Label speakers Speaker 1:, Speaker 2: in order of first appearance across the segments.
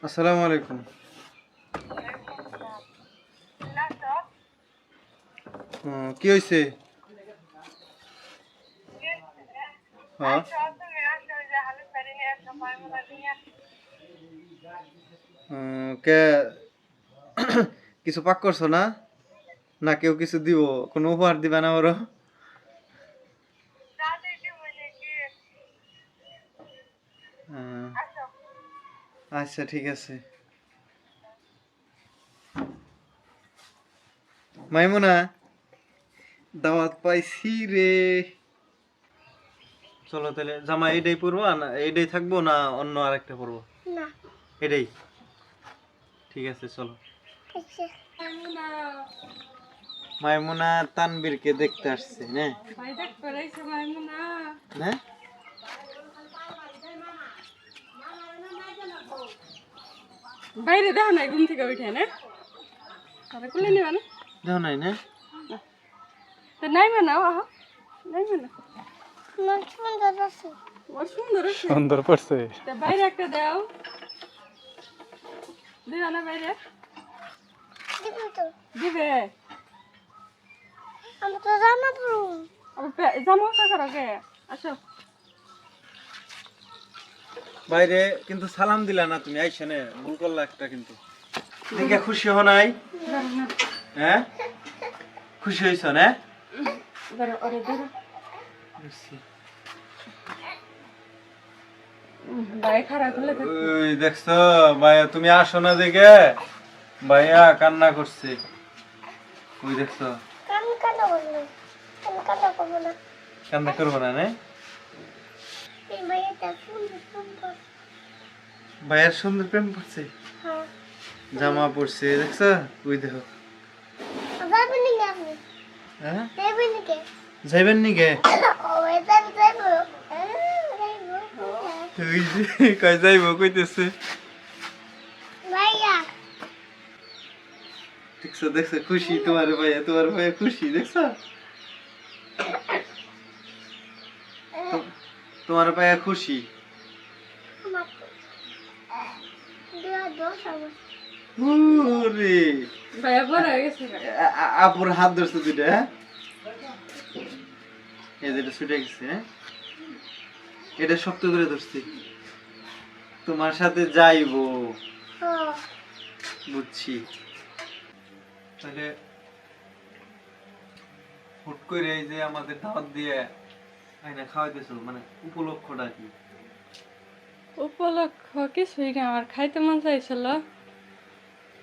Speaker 1: আসসালামু আলাইকুম। কি হয়েছে? হ্যাঁ, কে কিছু পাক করছো না? না কেউ কিছু দিব? কোনো উপহার দিবা না ওরও? আহ, আচ্ছা ঠিক আছে। মাইমুনা, দাওয়াত পাইছি রে। চলো তাহলে জামা এইটাই পরবো না এইটাই থাকবো না অন্য আরেকটা পরবো?
Speaker 2: না।
Speaker 1: এটাই ঠিক আছে চলো।
Speaker 2: আচ্ছা।
Speaker 1: মাইমুনা তানবীরকে দেখতে আসছে না? হ্যাঁ,
Speaker 3: বাইরে দেখো না ঘুম থেকে উঠে না তাহলে খুলে নিবা না
Speaker 1: দেখো নাই না?
Speaker 3: তো নাইবে না আহ নাইবে না
Speaker 2: আমার সুন্দর আছে।
Speaker 3: ও সুন্দর আছে
Speaker 1: সুন্দর পড়ছে।
Speaker 3: তা বাইরে একটা দাও দিও না বাইরে
Speaker 2: দিবি তো?
Speaker 3: দিবে
Speaker 2: আমি তো জামা পরবো।
Speaker 3: আবার জামা কাকা রাখে আসো
Speaker 1: বাইরে কিন্তু সালাম দিলা না তুমি, আইসা নে ভুল করলা একটা কিন্তু। দেখে খুশি হও নাই? হ্যাঁ, খুশি হইছ না?
Speaker 3: ধরো ওরে ধরো ভাই খারাপ হলে তো
Speaker 1: ওই দেখছো ভাইয়া, তুমি আসো না দেখে ভাইয়া কান্না করছে। ওই দেখছো,
Speaker 2: কান কাটা বললো, কান কাটা করবো না।
Speaker 1: কান্না করবো না নে?
Speaker 2: এই মাইয়াটা সুন্দর সুন্দর।
Speaker 1: ভাইয়ার সুন্দর প্রেম পড়ছে,
Speaker 2: হ্যাঁ।
Speaker 1: জামা পড়ছে দেখছো? ওই দেখো।
Speaker 2: যাবেন নাকি আপনি?
Speaker 1: হ্যাঁ,
Speaker 2: যাবেন নাকি?
Speaker 1: যাইবেন নিকে?
Speaker 2: ও এটা যাইবো। যাইবো।
Speaker 1: ওই যে কই যাইবো কইতেছে।
Speaker 2: ভাইয়া।
Speaker 1: দেখছো দেখছো খুশি তোমার ভাইয়া, তোমার ভাইয়া খুশি দেখছো? তোমার ভাইয়া খুশি।
Speaker 2: আমার দেওয়া দোষ আমার।
Speaker 1: ওরে
Speaker 3: ভাইয়া বড় হয়ে গেছে
Speaker 1: আপুর হাত ধরছে দুইটা, হ্যাঁ? এই যেটা ছুটে গেছে, হ্যাঁ? এটা শক্ত করে ধরছি, তোমার সাথে যাইবো।
Speaker 2: হ্যাঁ।
Speaker 1: বুঝছি। তাহলে হুট করে এই যে আমাদের দাওয়াত দিয়ে আইনা খাওয়াইতেছো, মানে উপলক্ষটা কি?
Speaker 3: উপলক্ষ কিছুই না আমার খাইতে মন চাইছিল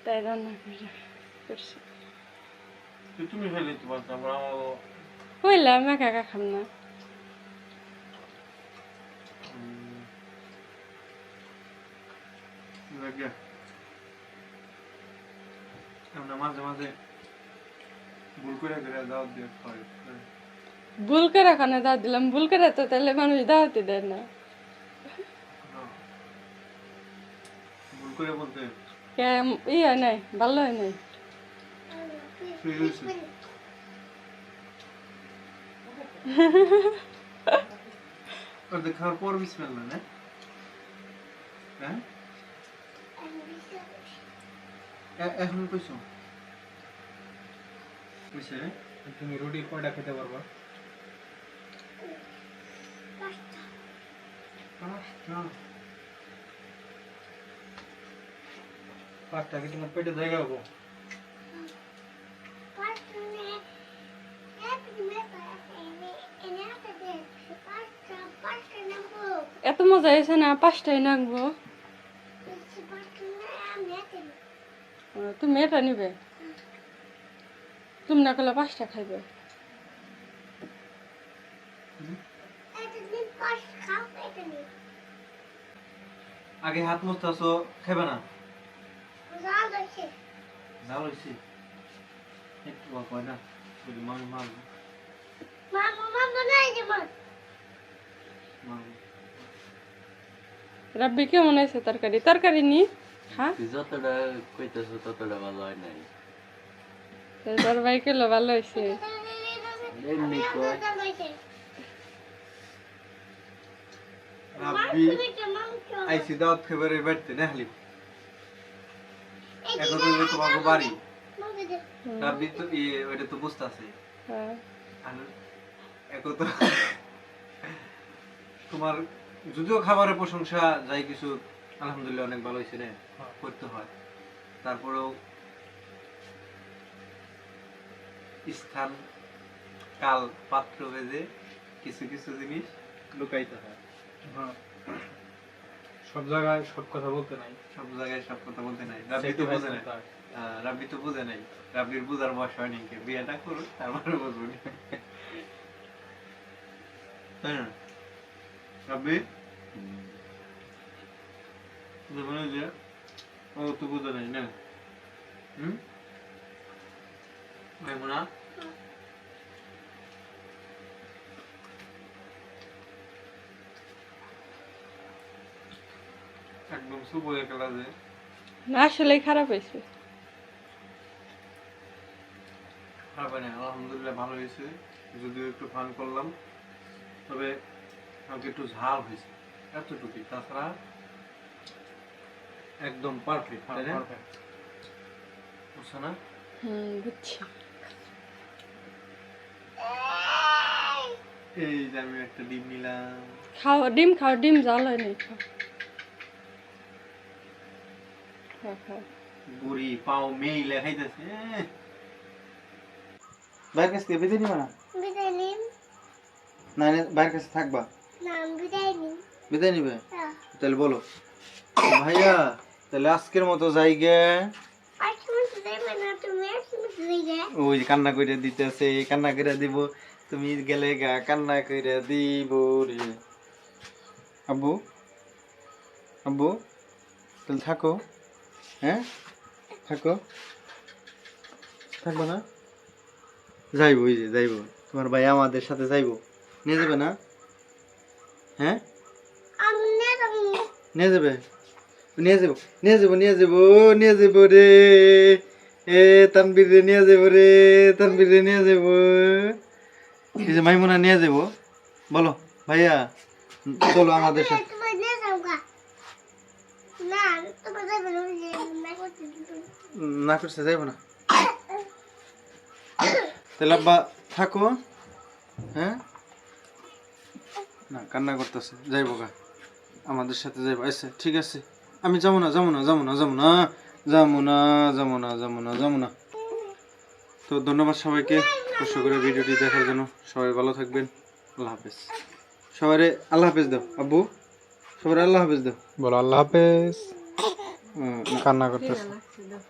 Speaker 3: তাই রান্না করে করছি
Speaker 1: তুমি ফেলে তোমার আমরা
Speaker 3: কইলাম একা একা খাম না
Speaker 1: আমরা মাঝে মাঝে ভুল করে দাওয়াত দিয়ে খাওয়াই।
Speaker 3: ভুল করে খানে দাওয়াত দিলাম ভুল করে তো তাহলে মানুষ দাওয়াতই দেয় না
Speaker 1: ভুল করে বলতে
Speaker 3: কে ইয়ে নাই ভালো হয় নাই
Speaker 1: অর্ধেক খাওয়ার পর বিসমিল্লাহ না? হ্যাঁ, এখন কইছো কইছে তুমি রুটি কয়টা খেতে পারবা? পাঁচটা কি তোমার পেটে জায়গা হবো?
Speaker 3: এত মজা হয়েছে না 5টাই নাকবো তুমি এটা নিবে তুমি না করলে 5টা খাইবে
Speaker 1: আগে হাত মুছতেছো, খাইবে না? জাল হইছে একটু কয় না, যদি মামি মারবো মারবো।
Speaker 3: রাব্বি কেমন হয়েছে তরকারি তরকারি নি হ্যাঁ
Speaker 4: যতটা কইতেছো ততটা ভালো হয় নাই।
Speaker 3: তোর ভাই কেলো ভালো হয়েছে
Speaker 4: এমনি কয়
Speaker 1: রাব্বি আইসি দাওয়াত খাবারের বাড়তে না হালি তোমাকে বাড়ি
Speaker 2: মাকে দে
Speaker 1: রাব্বি তো ওইটা তো বুঝতেছে
Speaker 3: হ্যাঁ
Speaker 1: আর এক তো তোমার যদিও খাবারের প্রশংসা যাই কিছু আলহামদুলিল্লাহ অনেক ভালো হয়েছে রে করতে হয় তারপরেও স্থান কাল পাত্র ভেদে কিছু কিছু জিনিস লুকাইতে হয়
Speaker 5: হ্যাঁ সব জায়গায় সব কথা বলতে নাই
Speaker 1: সব জায়গায় সব কথা বলতে নাই রাব্বি তো বোঝে নাই রাব্বি তো বোঝে নাই রাব্বির বোঝার বয়স হয়নি কে বিয়েটা করুন তারপরে বুঝবনি তাই না রাব্বি জীবনে যে ও তো বোঝে নাই না মাইমুনা একদম শুভ হয়ে গেল যে
Speaker 3: না আসলে খারাপ হয়েছে
Speaker 1: খারাপ হয় না আলহামদুলিল্লাহ ভালো হয়েছে যদিও একটু ফান করলাম তবে আমাকে একটু ঝাল হয়েছে এতটুকুই তাছাড়া একদম পারফেক্ট তাই না বুঝছো না
Speaker 3: বুঝছি
Speaker 1: এই যে আমি একটা ডিম নিলাম
Speaker 3: খাও ডিম জাল হয় নাই খাও খাও খাও
Speaker 1: বুড়ি পাও মেইলে খাইতেছে বাইরের কাছে বিদায় নিবা না
Speaker 2: বিদায় নিন
Speaker 1: না বাইরের কাছে থাকবা
Speaker 2: না আমি বিদায় নিন
Speaker 1: বিদায় নিবে
Speaker 2: হ্যাঁ
Speaker 1: তাহলে বলো ভাইয়া তাহলে আজকের মতো যাই গে
Speaker 2: আর তুমি যাইবে না তুমি তুমি যাইবে
Speaker 1: ওই যে কান্না কইরা দিতেছে কান্না কইরা দিব তুমি গেলে গা কান্না কইরা দিব রে আব্বু আব্বু তাহলে থাকো হ্যাঁ থাকো থাকবো না যাইবো ওই যে যাইবো তোমার ভাই আমাদের সাথে যাইবো নিয়ে যাবে না হ্যাঁ
Speaker 2: আমি না যাবো
Speaker 1: নিয়ে যাবে নিয়ে যাবো নিয়ে যাবো নিয়ে যাবো নিয়ে যাবো রে এ তানবীর রে নিয়ে যাবো রে তানবীর রে নিয়ে যাবো এই যে মাইমুনা নিয়ে যাবো বলো ভাইয়া চলো আমাদের সাথে
Speaker 2: তুমি না যাও গা না তুমি যাইবে না ওই যে না করতে দিতে
Speaker 1: না করছে যাইবো না তাহলে আব্বা থাকো হ্যাঁ না কান্না করতেছে যাইবো গা আমাদের সাথে যাইবো আচ্ছা ঠিক আছে আমি যাবো না যাবো না যাবো না যাবো না যাবো না যাবো না যাবো না যাবো না তো ধন্যবাদ সবাইকে কষ্ট করে ভিডিওটি দেখার জন্য সবাই ভালো থাকবেন আল্লাহ হাফেজ সবাই আল্লাহ হাফেজ দাও আব্বু সবাই আল্লাহ হাফেজ দাও
Speaker 5: বলো আল্লাহ হাফেজ
Speaker 1: না
Speaker 5: কান্না করতেছে
Speaker 3: লাগছে দাও